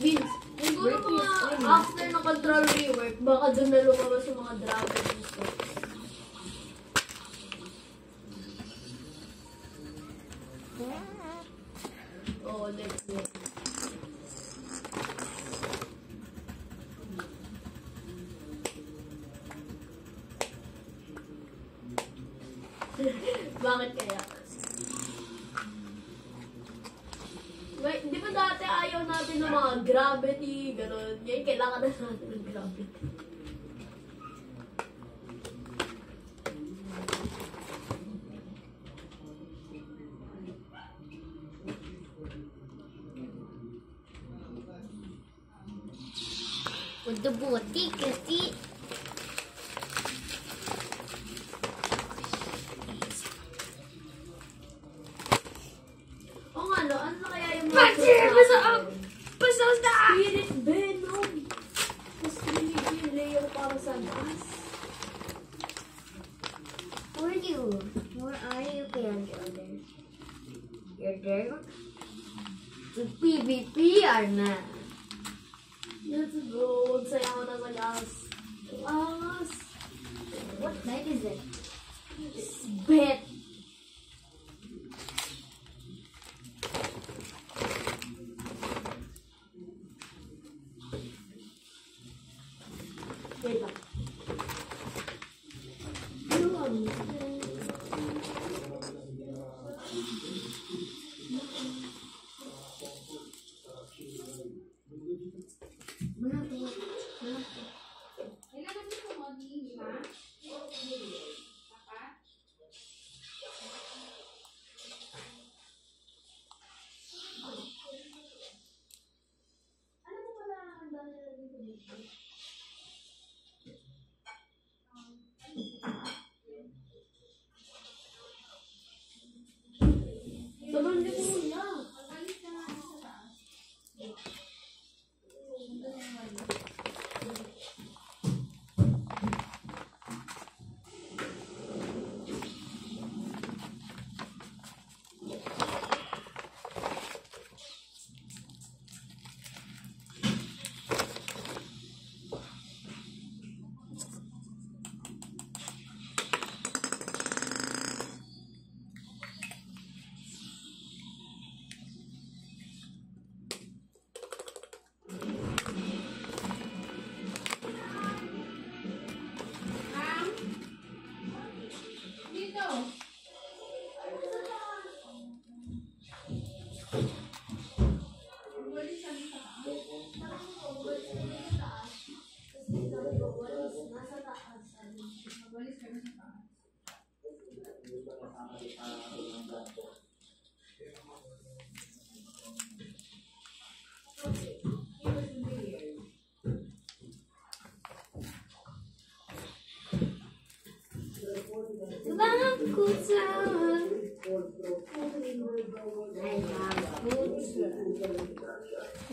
Vince, siguro mga after ng control rework, baka doon na lumabas yung mga dragon gusto. Oo, let's go. Bakit kaya? Di ba dati ayaw natin ng mga gravity, gano'n. Ngayon kailangan na natin ng gravity. Udah buti kasi. O nga, no? Ano kaya yung mga Pansin! Pasok na! Spirit Venom! Mas pinigil yung layer para sa gas. Where are you? Where are you, Candy? You're there? The PvP are na. Let's go. Magsaya ko na sa gas. Angas! What night is it? Bet! Wait lang. Sabon niyo muna.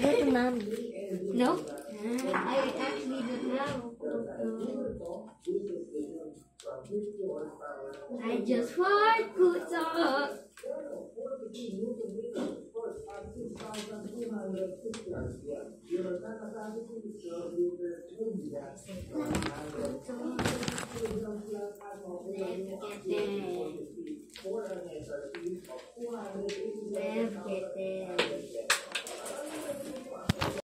Good, Mom. No? I actually don't have. I just want kuta. Let's get it.